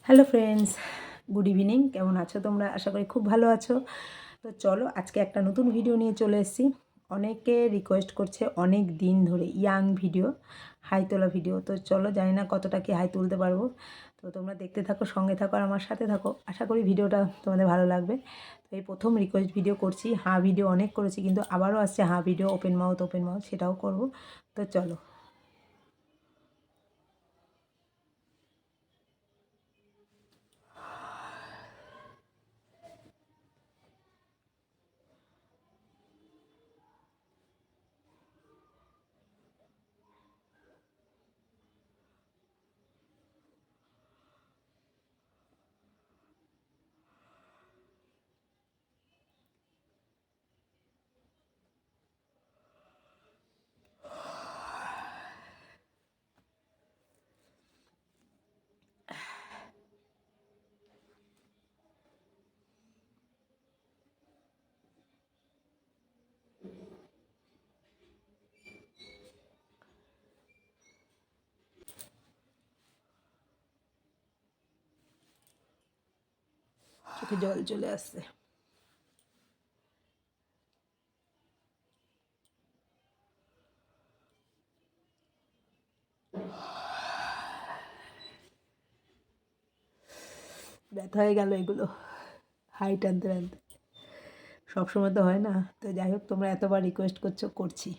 Hello friends, good evening. কেমন আছো তোমরা? আশা করি খুব ভালো আছো। তো চলো আজকে একটা নতুন ভিডিও নিয়ে চলে এসেছি। অনেকে রিকোয়েস্ট করছে অনেক দিন ধরে ইয়াং ভিডিও, হাই তোলা ভিডিও। তো চলো, জানি না কতটা কি হাই তুলতে পারবো। তো তোমরা দেখতে থাকো, সঙ্গে থাকো আর আমার সাথে থাকো। আশা করি ভিডিওটা তোমাদের ভালো লাগবে। তো এই প্রথম রিকোয়েস্ট ভিডিও করছি। হাঁ ভিডিও অনেক করেছি, কিন্তু আবারও আসছে হাঁ ভিডিও, ওপেন মাউথ সেটাও করব। তো চলো। চোখে জল চলে আসছে। ব্যথা হয়ে গেল এগুলো হাই টানতে টানতে। সবসময় তো হয় না। তো যাই হোক, তোমরা এতবার রিকোয়েস্ট করছো, করছি।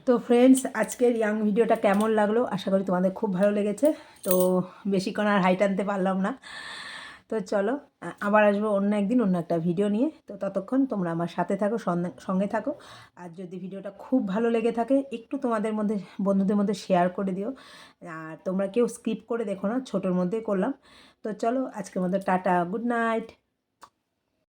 তো ফ্রেন্ডস, আজকের ইয়াং ভিডিওটা কেমন লাগলো? আশা করি তোমাদের খুব ভালো লেগেছে। তো বেশিক্ষণ আর হাইট আনতে পারলাম না। তো চলো, আবার আসবো অন্য একদিন অন্য একটা ভিডিও নিয়ে। তো ততক্ষণ তোমরা আমার সাথে থাকো, সঙ্গে থাকো। আর যদি ভিডিওটা খুব ভালো লেগে থাকে, একটু তোমাদের মধ্যে, বন্ধুদের মধ্যে শেয়ার করে দিও। আর তোমরা কেউ স্কিপ করে দেখো না, ছোটোর মধ্যেই করলাম। তো চলো, আজকের মতো টাটা, গুড নাইট।